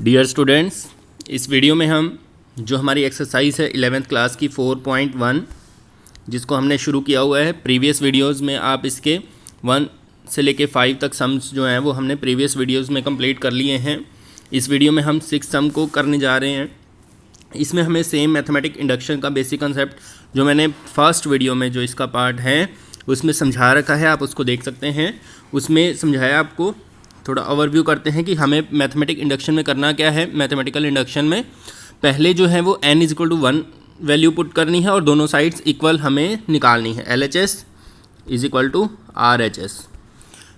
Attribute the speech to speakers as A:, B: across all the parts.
A: Dear students, इस video में हम जो हमारी एक्सरसाइज है 11th क्लास की 4.1 जिसको हमने शुरू किया हुआ है। प्रीवियस वीडियोस में आप इसके 1 से लेके 5 तक सम्स जो हैं वो हमने प्रीवियस वीडियोस में कंप्लीट कर लिए हैं। इस वीडियो में हम 6 सम को करने जा रहे हैं। इसमें हमें सेम मैथमेटिक इंडक्शन का बेसिक कंसेप्ट जो मैंने फर्स्ट वीडियो में जो इसका पार्ट है उसमें समझा रखा है, आप उसको देख सकते हैं। उसमें समझाया आपको, थोड़ा ओवरव्यू करते हैं कि हमें मैथमेटिक इंडक्शन में करना क्या है। मैथमेटिकल इंडक्शन में पहले जो है वो n is equal to 1 value put करनी है और दोनों साइड्स इक्वल हमें निकालनी है। LHS is equal to RHS।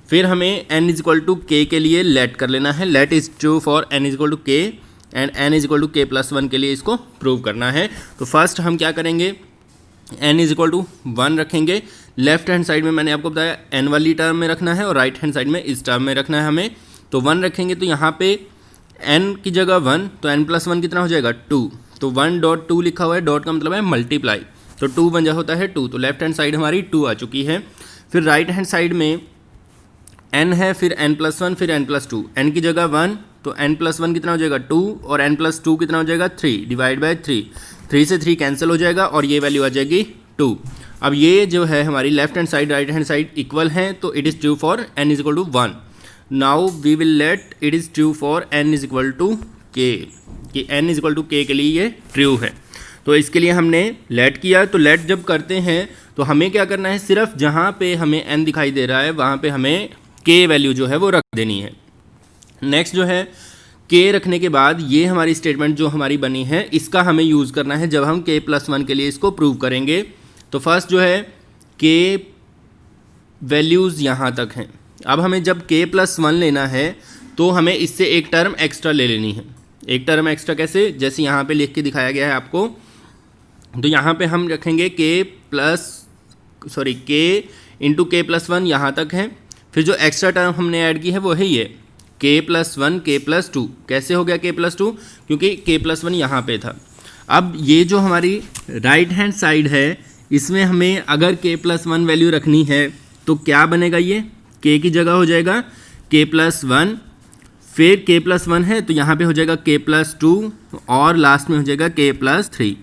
A: फिर हमें n is equal to k के लिए लेट कर लेना है। Let is true for n is equal to k and n is equal to k plus 1 के लिए इसको प्रूव करना है। तो फर्स्ट हम क्या करेंगे, n इज इक्वल टू 1 रखेंगे। लेफ्ट हैंड साइड में मैंने आपको बताया n वाली टर्म में रखना है और राइट हैंड साइड में इस टर्म में रखना है हमें। तो 1 रखेंगे तो यहाँ पे n की जगह 1, तो n प्लस 1 कितना हो जाएगा 2। तो 1.2 लिखा हुआ है, डॉट का मतलब है मल्टीप्लाई, तो 2 बन जा होता है 2। तो लेफ्ट हैंड साइड हमारी 2 आ चुकी है। फिर राइट हैंड साइड में n है, फिर n प्लस 1, फिर n प्लस 2। n की जगह 1, तो n प्लस 1 कितना हो जाएगा 2 और n प्लस 2 कितना हो जाएगा 3 डिवाइड बाय 3। 3 से 3 कैंसिल हो जाएगा और ये वैल्यू आ जाएगी 2। अब ये जो है हमारी left hand side right hand side equal हैं, तो it is true for n is equal to 1। Now we will let it is true for n is equal to k, कि n is equal to k के लिए ये true है। तो इसके लिए हमने लेट किया। तो लेट जब करते हैं तो हमें क्या करना है, सिर्फ जहाँ पे हमें n दिखाई दे रहा है वहाँ पे हमें k वैल्यू जो है वो रख देनी है। नेक्स्ट जो है k रखने के बाद ये हमारी स्टेटमेंट जो हमारी बनी है इसका हमें यूज़ करना है जब हम k प्लस 1 के लिए इसको प्रूव करेंगे। तो फर्स्ट जो है k वैल्यूज़ यहाँ तक हैं। अब हमें जब k प्लस 1 लेना है तो हमें इससे एक टर्म एक्स्ट्रा ले लेनी है। एक टर्म एक्स्ट्रा कैसे, जैसे यहाँ पे लिख के दिखाया गया है आपको। तो यहाँ पे हम रखेंगे k इंटू k प्लस 1 यहाँ तक है। फिर जो एक्स्ट्रा टर्म हमने ऐड की है वो है ये k प्लस 1 k प्लस 2। कैसे हो गया k प्लस 2, क्योंकि k प्लस 1 यहाँ पे था। अब ये जो हमारी राइट हैंड साइड है इसमें हमें अगर k प्लस 1 वैल्यू रखनी है तो क्या बनेगा, ये k की जगह हो जाएगा k प्लस 1, फिर k प्लस 1 है तो यहाँ पे हो जाएगा k प्लस 2 और लास्ट में हो जाएगा k प्लस 3।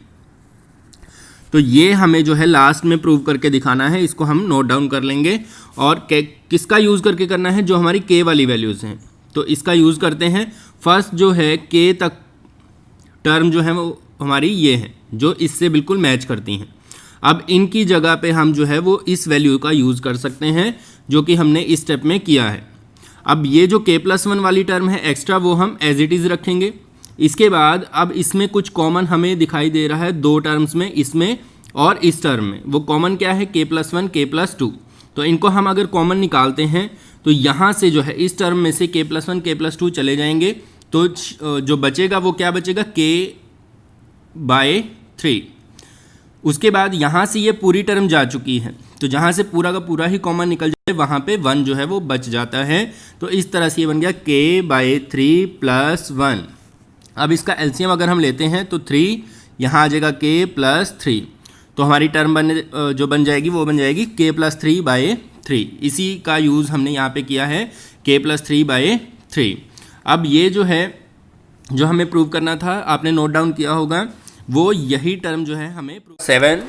A: तो ये हमें जो है लास्ट में प्रूव करके दिखाना है, इसको हम नोट डाउन कर लेंगे। और किसका यूज़ करके करना है, जो हमारी k वाली वैल्यूज़ हैं तो इसका यूज़ करते हैं। फर्स्ट जो है k तक टर्म जो है वो हमारी ये है जो इससे बिल्कुल मैच करती हैं। अब इनकी जगह पे हम जो है वो इस वैल्यू का यूज़ कर सकते हैं जो कि हमने इस स्टेप में किया है। अब ये जो k प्लस 1 वाली टर्म है एक्स्ट्रा वो हम एज इट इज़ रखेंगे। इसके बाद अब इसमें कुछ कॉमन हमें दिखाई दे रहा है दो टर्म्स में, इसमें और इस टर्म में। वो कॉमन क्या है, k प्लस 1 k प्लस 2। तो इनको हम अगर कॉमन निकालते हैं तो यहाँ से जो है इस टर्म में से k प्लस 1 k प्लस 2 चले जाएंगे। तो जो बचेगा वो क्या बचेगा, k बाय 3। उसके बाद यहाँ से ये पूरी टर्म जा चुकी है, तो जहाँ से पूरा का पूरा ही कॉमन निकल जाए वहाँ पे 1 जो है वो बच जाता है। तो इस तरह से ये बन गया k बाय 3 प्लस 1। अब इसका एलसीएम अगर हम लेते हैं तो 3 यहाँ आ जाएगा k प्लस 3। तो हमारी टर्म जो बन जाएगी वो बन जाएगी k प्लस 3 बाय 3। इसी का यूज़ हमने यहाँ पे किया है, k प्लस 3 बाय 3। अब ये जो है जो हमें प्रूव करना था, आपने नोट डाउन किया होगा, वो यही टर्म जो है हमें 7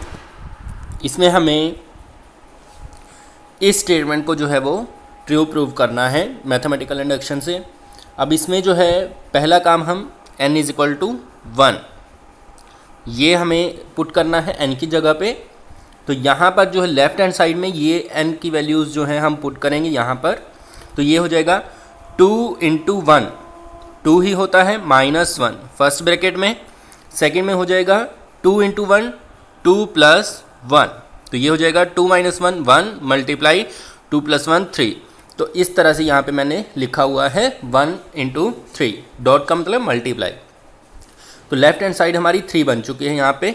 A: इसमें हमें इस स्टेटमेंट को जो है वो ट्रू प्रूव करना है मैथमेटिकल इंडक्शन से। अब इसमें जो है पहला काम हम n इज इक्वल टू 1 ये हमें पुट करना है n की जगह पे। तो यहाँ पर जो है लेफ्ट हैंड साइड में ये n की वैल्यूज़ जो हैं हम पुट करेंगे यहाँ पर। तो ये हो जाएगा 2 इंटू 1, 2 ही होता है माइनस 1 फर्स्ट ब्रैकेट में। सेकेंड में हो जाएगा 2 इंटू 1 2 प्लस 1, तो ये हो जाएगा 2 माइनस 1 1 मल्टीप्लाई 2 प्लस 1 3। तो इस तरह से यहाँ पे मैंने लिखा हुआ है 1 इंटू 3, डॉट का मतलब मल्टीप्लाई। तो लेफ्ट हैंड साइड हमारी 3 बन चुकी है यहाँ पे।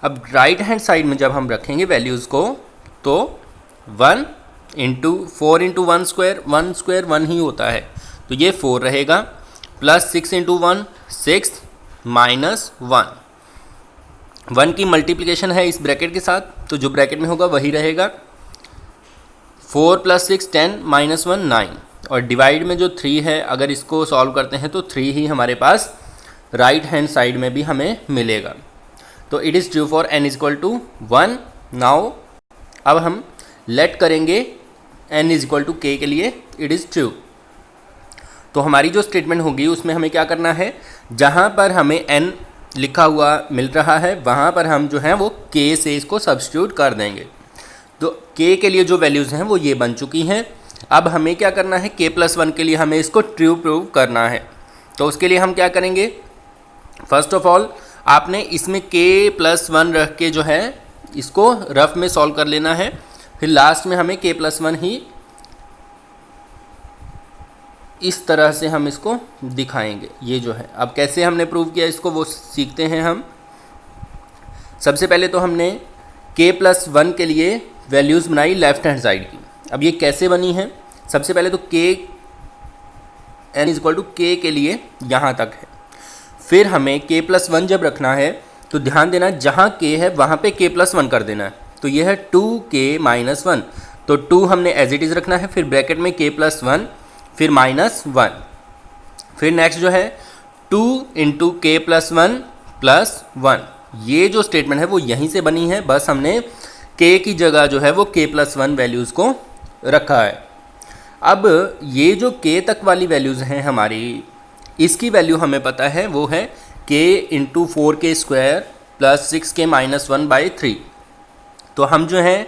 A: अब राइट हैंड साइड में जब हम रखेंगे वैल्यूज़ को तो 1 इंटू 4 इंटू 1 स्क्वायर, 1 स्क्वायर 1 ही होता है तो ये 4 रहेगा, प्लस 6 इंटू 1 6 माइनस 1 की मल्टीप्लिकेशन है इस ब्रैकेट के साथ, तो जो ब्रैकेट में होगा वही रहेगा। 4 प्लस 6 10 माइनस 1 9, और डिवाइड में जो 3 है अगर इसको सॉल्व करते हैं तो 3 ही हमारे पास राइट हैंड साइड में भी हमें मिलेगा। तो it is true for n is equal to 1। Now अब हम लेट करेंगे n is equal to k के लिए इट इज़ ट्रू। तो हमारी जो स्टेटमेंट होगी उसमें हमें क्या करना है, जहाँ पर हमें n लिखा हुआ मिल रहा है वहाँ पर हम जो है वो k से इसको सब्स्टिट्यूट कर देंगे। तो k के लिए जो वैल्यूज़ हैं वो ये बन चुकी हैं। अब हमें क्या करना है, k+1 के लिए हमें इसको ट्रू प्रूव करना है। तो उसके लिए हम क्या करेंगे, फर्स्ट ऑफ ऑल आपने इसमें k+1 रख के जो है इसको रफ में सॉल्व कर लेना है, फिर लास्ट में हमें k+1 ही इस तरह से हम इसको दिखाएंगे। ये जो है अब कैसे हमने प्रूव किया इसको वो सीखते हैं हम। सबसे पहले तो हमने k+1 के लिए वैल्यूज़ बनाई लेफ्ट हैंड साइड की। अब ये कैसे बनी है, सबसे पहले तो n is equal to k के लिए यहाँ तक है। फिर हमें k+1 जब रखना है तो ध्यान देना जहाँ k है वहाँ पे k+1 कर देना है। तो ये है 2k-1, तो 2 हमने एज इट इज़ रखना है, फिर ब्रैकेट में k+1 फिर -1। फिर नेक्स्ट जो है 2 × k+1 + 1। ये जो स्टेटमेंट है वो यहीं से बनी है, बस हमने k की जगह जो है वो k+1 वैल्यूज़ को रखा है। अब ये जो k तक वाली वैल्यूज़ हैं हमारी, इसकी वैल्यू हमें पता है वो है k × 4k² + 6k-1/3। तो हम जो है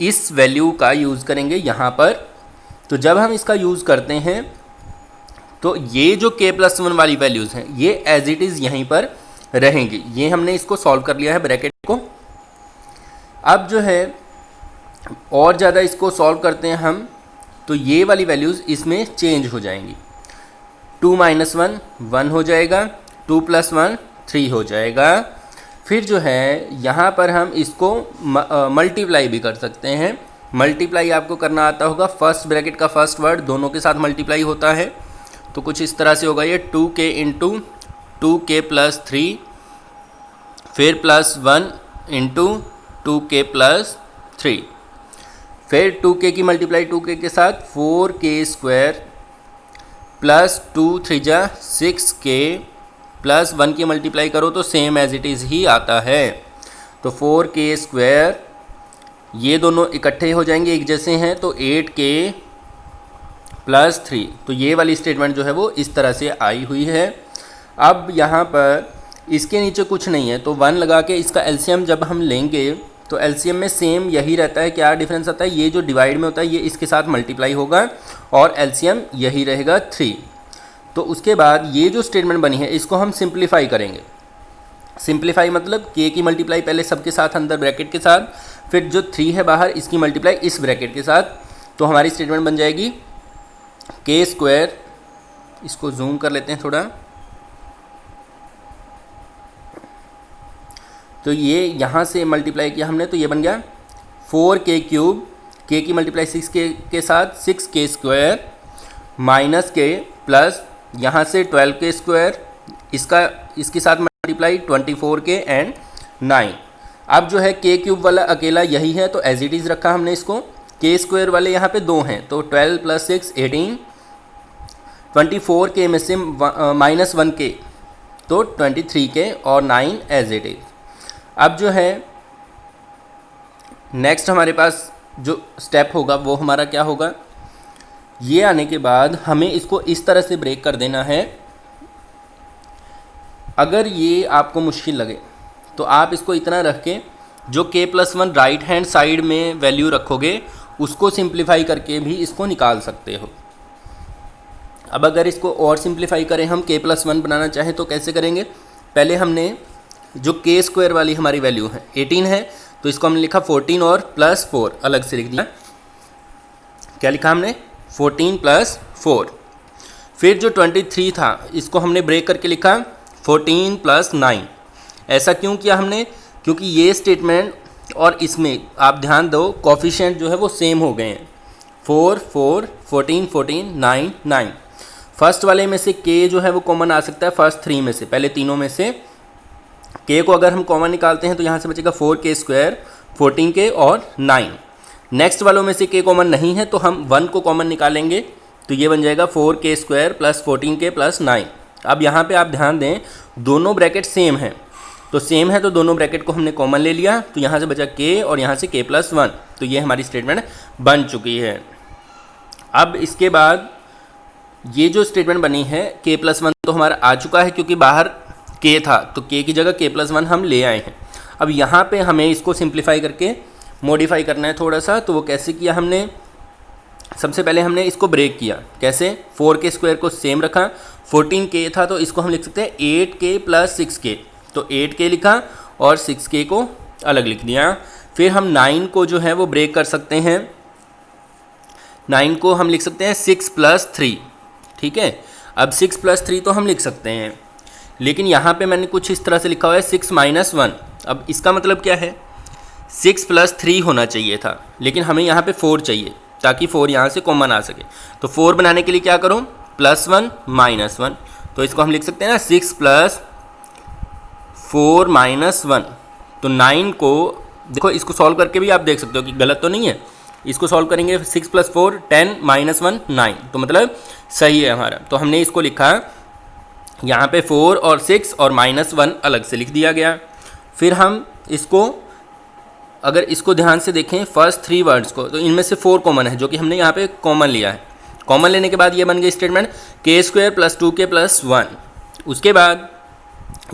A: इस वैल्यू का यूज़ करेंगे यहाँ पर। तो जब हम इसका यूज़ करते हैं तो ये जो k+1 वाली वैल्यूज़ हैं ये एज इट इज़ यहीं पर रहेंगी। ये हमने इसको सॉल्व कर लिया है ब्रैकेट को। अब जो है और ज़्यादा इसको सॉल्व करते हैं हम, तो ये वाली वैल्यूज़ इसमें चेंज हो जाएंगी। 2 - 1 1 हो जाएगा, 2 + 1 3 हो जाएगा। फिर जो है यहाँ पर हम इसको मल्टीप्लाई भी कर सकते हैं। मल्टीप्लाई आपको करना आता होगा, फर्स्ट ब्रैकेट का फर्स्ट वर्ड दोनों के साथ मल्टीप्लाई होता है। तो कुछ इस तरह से होगा ये 2k × 2k + 3 फिर +1 × 2k + 3 फिर 2k की मल्टीप्लाई 2k के साथ 4k² + 2 3 6k + 1 की मल्टीप्लाई करो तो सेम एज इट इज़ ही आता है। तो 4k² ये दोनों इकट्ठे हो जाएंगे, एक जैसे हैं, तो 8k + 3। तो ये वाली स्टेटमेंट जो है वो इस तरह से आई हुई है। अब यहाँ पर इसके नीचे कुछ नहीं है तो 1 लगा के इसका एलसीएम जब हम लेंगे तो एलसीएम में सेम यही रहता है। क्या डिफरेंस आता है, ये जो डिवाइड में होता है ये इसके साथ मल्टीप्लाई होगा और एलसीएम यही रहेगा 3। तो उसके बाद ये जो स्टेटमेंट बनी है इसको हम सिंप्लीफाई करेंगे। सिंप्लीफाई मतलब k की मल्टीप्लाई पहले सबके साथ अंदर ब्रैकेट के साथ, फिर जो 3 है बाहर इसकी मल्टीप्लाई इस ब्रैकेट के साथ। तो हमारी स्टेटमेंट बन जाएगी k², इसको जूम कर लेते हैं थोड़ा, तो ये यहाँ से मल्टीप्लाई किया हमने तो ये बन गया 4k³ k की मल्टीप्लाई 6k के साथ 6k² -k प्लस यहाँ से 12k² इसके साथ मल्टीप्लाई 24k एंड 9। अब जो है k³ वाला अकेला यही है तो एज इट इज़ रखा हमने इसको। k² वाले यहाँ पे 2 हैं तो 12 + 6 18, 24k में से -1k तो 23k और 9 एज इट इज़। अब जो है नेक्स्ट हमारे पास जो स्टेप होगा वो हमारा क्या होगा, ये आने के बाद हमें इसको इस तरह से ब्रेक कर देना है। अगर ये आपको मुश्किल लगे तो आप इसको इतना रख के जो k+1 राइट हैंड साइड में वैल्यू रखोगे उसको सिंप्लीफाई करके भी इसको निकाल सकते हो। अब अगर इसको और सिंप्लीफाई करें, हम k+1 बनाना चाहें तो कैसे करेंगे, पहले हमने जो k² वाली हमारी वैल्यू है 18 है तो इसको हमने लिखा 14 और +4 अलग से लिख दिया। क्या लिखा हमने 14 + 4। फिर जो 23 था इसको हमने ब्रेक करके लिखा 14 + 9। ऐसा क्यों किया हमने, क्योंकि ये स्टेटमेंट और इसमें आप ध्यान दो कोफिशिएंट जो है वो सेम हो गए हैं, 4 4 14 14 9 9। फर्स्ट वाले में से k जो है वो कॉमन आ सकता है फर्स्ट 3 में से, पहले तीनों में से k को अगर हम कॉमन निकालते हैं तो यहाँ से बचेगा 4k², 14k और 9। नेक्स्ट वालों में से k कॉमन नहीं है तो हम 1 को कॉमन निकालेंगे तो ये बन जाएगा 4k² प्लस 14k प्लस 9। अब यहाँ पे आप ध्यान दें, दोनों ब्रैकेट सेम हैं, तो सेम है तो दोनों ब्रैकेट को हमने कॉमन ले लिया, तो यहाँ से बचा k और यहाँ से k+1। तो ये हमारी स्टेटमेंट बन चुकी है। अब इसके बाद ये जो स्टेटमेंट बनी है k+1 तो हमारा आ चुका है, क्योंकि बाहर k था तो k की जगह k+1 हम ले आए हैं। अब यहाँ पे हमें इसको सिंप्लीफाई करके मॉडिफाई करना है थोड़ा सा। तो वो कैसे किया हमने, सबसे पहले हमने इसको ब्रेक किया। कैसे, 4k² को सेम रखा, 14k था तो इसको हम लिख सकते हैं 8k प्लस 6k। तो 8k लिखा और 6k को अलग लिख दिया। फिर हम 9 को जो है वो ब्रेक कर सकते हैं, 9 को हम लिख सकते हैं 6 + 3। ठीक है, अब 6 + 3 तो हम लिख सकते हैं, लेकिन यहाँ पे मैंने कुछ इस तरह से लिखा हुआ है 6 - 1। अब इसका मतलब क्या है, 6 + 3 होना चाहिए था, लेकिन हमें यहाँ पे 4 चाहिए ताकि 4 यहाँ से कॉमन आ सके। तो 4 बनाने के लिए क्या करो, +1 - 1। तो इसको हम लिख सकते हैं ना 6 + 4 - 1। तो 9 को देखो, इसको सॉल्व करके भी आप देख सकते हो कि गलत तो नहीं है। इसको सॉल्व करेंगे 6 + 4 10 - 1 9, तो मतलब सही है हमारा। तो हमने इसको लिखा यहाँ पे 4 और 6 और -1 अलग से लिख दिया गया। फिर हम इसको, अगर इसको ध्यान से देखें फर्स्ट 3 वर्ड्स को, तो इनमें से 4 कॉमन है जो कि हमने यहाँ पे कॉमन लिया है। कॉमन लेने के बाद ये बन गई स्टेटमेंट k² + 2k + 1। उसके बाद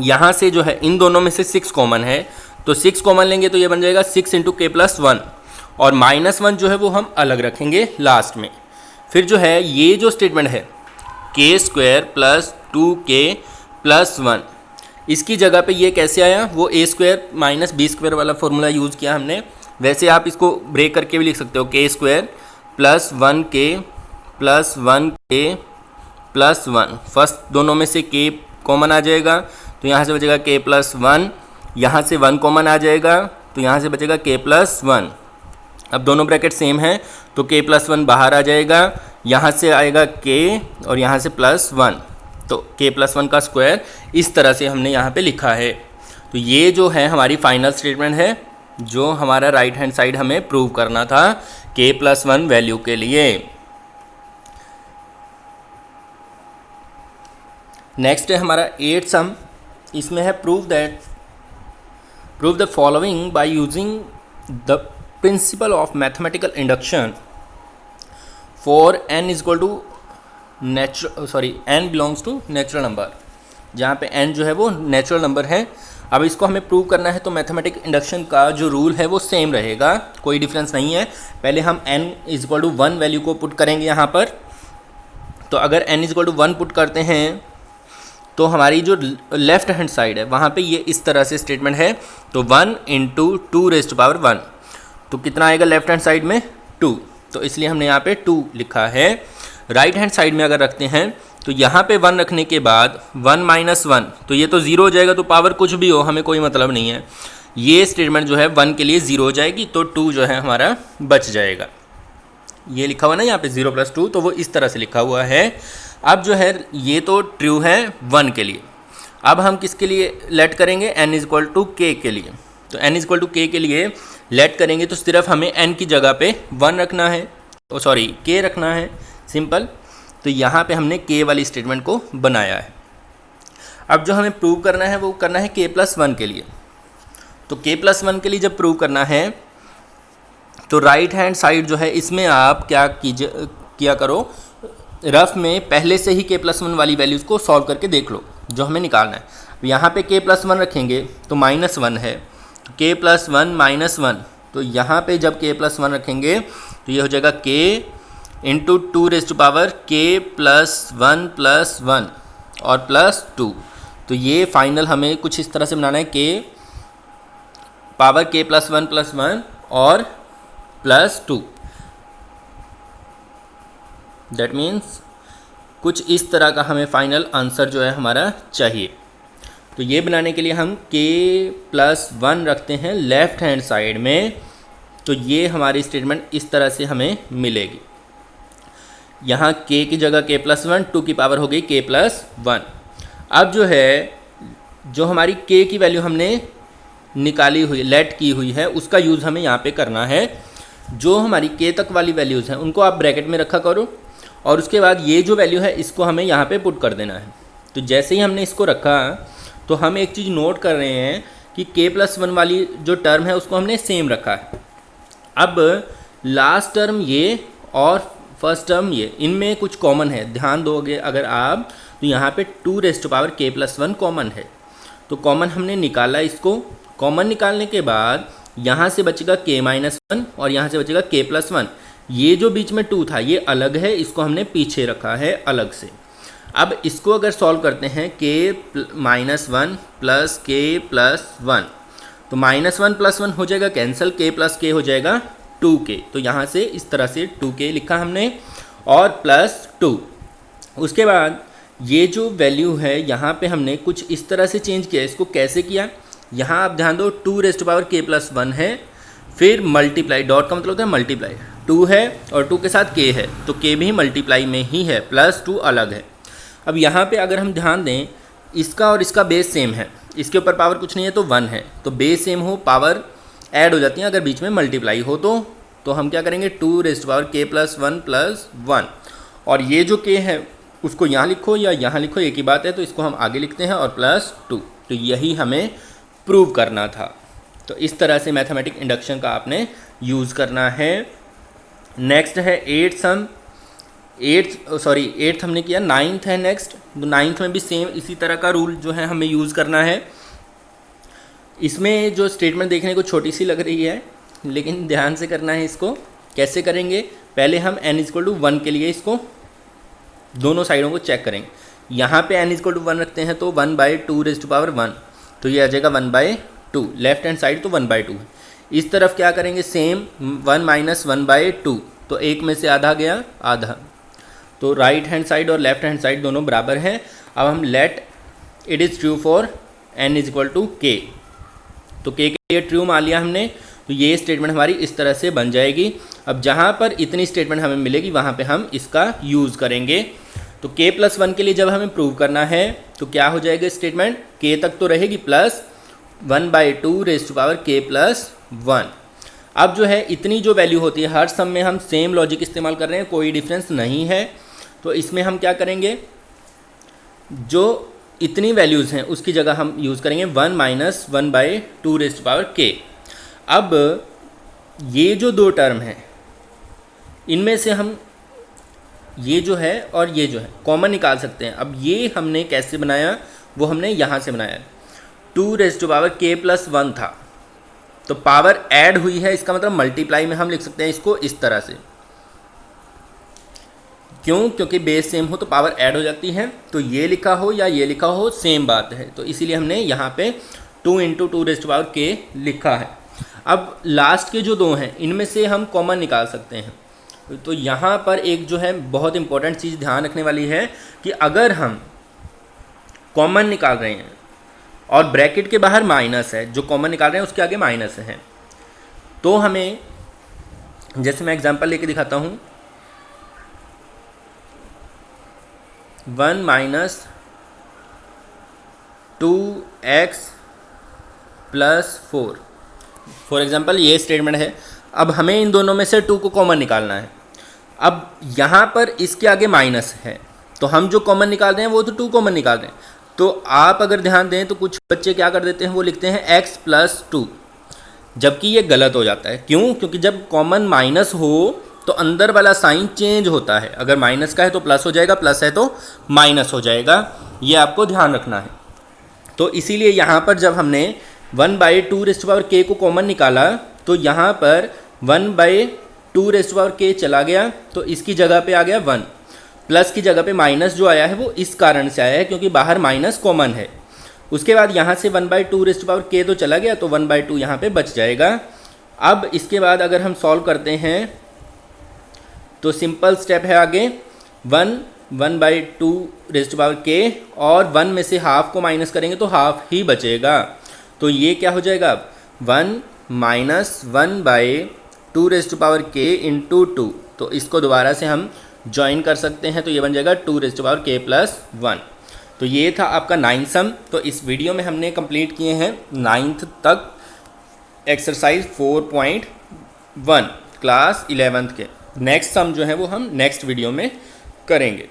A: यहाँ से जो है इन दोनों में से 6 कॉमन है, तो 6 कॉमन लेंगे तो ये बन जाएगा 6 × k + 1, और -1 जो है वो हम अलग रखेंगे लास्ट में। फिर जो है ये जो स्टेटमेंट है k² + 2k + 1, इसकी जगह पे ये कैसे आया, वो a² - b² वाला फॉर्मूला यूज़ किया हमने। वैसे आप इसको ब्रेक करके भी लिख सकते हो, k² + 1k + 1k + 1। फर्स्ट दोनों में से k कॉमन आ जाएगा, तो यहाँ से बचेगा k + 1, यहाँ से 1 कॉमन आ जाएगा तो यहाँ से बचेगा k + 1। अब दोनों ब्रैकेट सेम हैं तो k + 1 बाहर आ जाएगा, यहाँ से आएगा k और यहाँ से +1, तो k + 1 का स्क्वायर इस तरह से हमने यहाँ पे लिखा है। तो ये जो है हमारी फाइनल स्टेटमेंट है, जो हमारा राइट हैंड साइड हमें प्रूव करना था k + 1 वैल्यू के लिए। नेक्स्ट है हमारा 8th सम। इसमें है prove the following by using the principle of mathematical induction for n belongs to natural number, जहाँ पे n जो है वो नेचुरल नंबर है। अब इसको हमें प्रूव करना है तो मैथमेटिक इंडक्शन का जो रूल है वो सेम रहेगा, कोई डिफरेंस नहीं है। पहले हम n = 1 वैल्यू को पुट करेंगे यहाँ पर। तो अगर n = 1 पुट करते हैं तो हमारी जो लेफ्ट हैंड साइड है वहाँ पे ये इस तरह से स्टेटमेंट है, तो 1 × 2⁻1, तो कितना आएगा लेफ्ट हैंड साइड में 2, तो इसलिए हमने यहाँ पे 2 लिखा है। राइट हैंड साइड में अगर रखते हैं तो यहाँ पे 1 रखने के बाद 1 - 1, तो ये तो 0 हो जाएगा, तो पावर कुछ भी हो हमें कोई मतलब नहीं है। ये स्टेटमेंट जो है 1 के लिए 0 हो जाएगी, तो 2 जो है हमारा बच जाएगा। ये लिखा हुआ ना यहाँ पे 0 + 2, तो वो इस तरह से लिखा हुआ है। अब जो है ये तो ट्रू है 1 के लिए। अब हम किसके लिए लेट करेंगे, n = k के लिए। तो n = k के लिए लेट करेंगे तो सिर्फ हमें n की जगह पे 1 रखना है, k रखना है, सिंपल। तो यहाँ पे हमने k वाली स्टेटमेंट को बनाया है। अब जो हमें प्रूव करना है वो करना है k + 1 के लिए। तो k + 1 के लिए जब प्रूव करना है तो राइट हैंड साइड जो है इसमें आप क्या किया करो, रफ में पहले से ही k + 1 वाली वैल्यूज़ को सॉल्व करके देख लो जो हमें निकालना है। यहाँ पे k + 1 रखेंगे तो -1 है, तो k + 1 - 1, तो यहाँ पे जब k + 1 रखेंगे तो ये हो जाएगा k × 2⁻k + 1 + 1 और +2। तो ये फाइनल हमें कुछ इस तरह से बनाना है, k + 1 + 1 और +2। दैट मीन्स कुछ इस तरह का हमें फाइनल आंसर जो है हमारा चाहिए। तो ये बनाने के लिए हम k + 1 रखते हैं लेफ़्ट हैंड साइड में, तो ये हमारी स्टेटमेंट इस तरह से हमें मिलेगी। यहाँ k की जगह k + 1, 2 की पावर हो गई k + 1। अब जो है जो हमारी k की वैल्यू हमने निकाली हुई, लेट की हुई है, उसका यूज़ हमें यहाँ पे करना है। जो हमारी k तक वाली वैल्यूज़ हैं उनको आप ब्रैकेट में रखा करो, और उसके बाद ये जो वैल्यू है इसको हमें यहाँ पे पुट कर देना है। तो जैसे ही हमने इसको रखा तो हम एक चीज़ नोट कर रहे हैं कि k+1 वाली जो टर्म है उसको हमने सेम रखा है। अब लास्ट टर्म ये और फर्स्ट टर्म ये, इनमें कुछ कॉमन है, ध्यान दोगे अगर आप तो यहाँ पे 2k+1 कॉमन है। तो कॉमन हमने निकाला, इसको कॉमन निकालने के बाद यहाँ से बचेगा k-1 और यहाँ से बचेगा k+1। ये जो बीच में 2 था ये अलग है, इसको हमने पीछे रखा है अलग से। अब इसको अगर सॉल्व करते हैं k-1 प्लस k+1 तो -1 + 1 हो जाएगा कैंसिल, k प्लस k हो जाएगा 2k। तो यहाँ से इस तरह से 2k लिखा हमने और +2। उसके बाद ये जो वैल्यू है यहाँ पे हमने कुछ इस तरह से चेंज किया। इसको कैसे किया, यहाँ आप ध्यान दो 2k+1 है, फिर मल्टीप्लाई, डॉट का मतलब होता है मल्टीप्लाई, 2 है और 2 के साथ k है तो k भी मल्टीप्लाई में ही है, +2 अलग है। अब यहाँ पे अगर हम ध्यान दें इसका और इसका बेस सेम है, इसके ऊपर पावर कुछ नहीं है तो 1 है, तो बेस सेम हो पावर ऐड हो जाती है। अगर बीच में मल्टीप्लाई हो तो हम क्या करेंगे 2k+1 + 1 और ये जो k है उसको यहाँ लिखो या यहाँ लिखो एक ही बात है, तो इसको हम आगे लिखते हैं और +2। तो यही हमें प्रूव करना था। तो इस तरह से मैथमेटिक इंडक्शन का आपने यूज़ करना है। नेक्स्ट है 8th हमने किया, 9th है नेक्स्ट। तो 9th में भी सेम इसी तरह का रूल जो है हमें यूज़ करना है। इसमें जो स्टेटमेंट देखने को छोटी सी लग रही है लेकिन ध्यान से करना है। इसको कैसे करेंगे, पहले हम n=1 के लिए इसको दोनों साइडों को चेक करेंगे। यहाँ पे n=1 रखते हैं तो 1/2⁻1 तो ये आ जाएगा 1/2, लेफ्ट हैंड साइड तो 1/2 है। इस तरफ क्या करेंगे सेम 1 - 1/2 तो एक में से आधा गया आधा, तो राइट हैंड साइड और लेफ्ट हैंड साइड दोनों बराबर हैं। अब हम late it is true for n=k, तो k के लिए ट्रू मान लिया हमने। तो ये स्टेटमेंट हमारी इस तरह से बन जाएगी। अब जहाँ पर इतनी स्टेटमेंट हमें मिलेगी वहाँ पे हम इसका यूज़ करेंगे। तो k+1 के लिए जब हमें प्रूव करना है तो क्या हो जाएगा स्टेटमेंट, k तक तो रहेगी प्लस 1/2k+1। अब जो है इतनी जो वैल्यू होती है हर सम में हम सेम लॉजिक इस्तेमाल कर रहे हैं, कोई डिफरेंस नहीं है। तो इसमें हम क्या करेंगे, जो इतनी वैल्यूज़ हैं उसकी जगह हम यूज़ करेंगे 1 - 1/2k। अब ये जो दो टर्म हैं इनमें से हम ये जो है और ये जो है कॉमन निकाल सकते हैं। अब ये हमने कैसे बनाया, वो हमने यहाँ से बनाया, 2k+1 था तो पावर ऐड हुई है, इसका मतलब मल्टीप्लाई में हम लिख सकते हैं इसको इस तरह से। क्यों, क्योंकि बेस सेम हो तो पावर ऐड हो जाती है। तो ये लिखा हो या ये लिखा हो सेम बात है, तो इसीलिए हमने यहाँ पे 2 × 2k लिखा है। अब लास्ट के जो दो हैं इनमें से हम कॉमन निकाल सकते हैं। तो यहाँ पर एक जो है बहुत इंपॉर्टेंट चीज़ ध्यान रखने वाली है कि अगर हम कॉमन निकाल रहे हैं और ब्रैकेट के बाहर माइनस है, जो कॉमन निकाल रहे हैं उसके आगे माइनस है, तो हमें, जैसे मैं एग्जांपल लेके दिखाता हूँ, 1 - 2x + 4 फॉर एग्जांपल ये स्टेटमेंट है। अब हमें इन दोनों में से 2 को कॉमन निकालना है। अब यहाँ पर इसके आगे माइनस है तो हम जो कॉमन निकाल रहे हैं वो तो 2 कॉमन निकाल रहे हैं। तो आप अगर ध्यान दें तो कुछ बच्चे क्या कर देते हैं, वो लिखते हैं x + 2, जबकि ये गलत हो जाता है। क्यों, क्योंकि जब कॉमन माइनस हो तो अंदर वाला साइन चेंज होता है। अगर माइनस का है तो प्लस हो जाएगा, प्लस है तो माइनस हो जाएगा, ये आपको ध्यान रखना है। तो इसीलिए यहाँ पर जब हमने 1/2k को कॉमन निकाला तो यहाँ पर 1/2k चला गया, तो इसकी जगह पे आ गया 1, प्लस की जगह पे माइनस जो आया है वो इस कारण से आया है क्योंकि बाहर माइनस कॉमन है। उसके बाद यहाँ से 1/2k तो चला गया तो 1/2 यहाँ पे बच जाएगा। अब इसके बाद अगर हम सॉल्व करते हैं तो सिंपल स्टेप है आगे, 1/2k और 1 में से हाफ को माइनस करेंगे तो हाफ ही बचेगा। तो ये क्या हो जाएगा, 1 - 1/2k × 2। तो इसको दोबारा से हम ज्वाइन कर सकते हैं तो ये बन जाएगा 2k+1। तो ये था आपका 9th सम। तो इस वीडियो में हमने कंप्लीट किए हैं 9th तक एक्सरसाइज 4.1 क्लास 11th के। नेक्स्ट सम जो है वो हम नेक्स्ट वीडियो में करेंगे।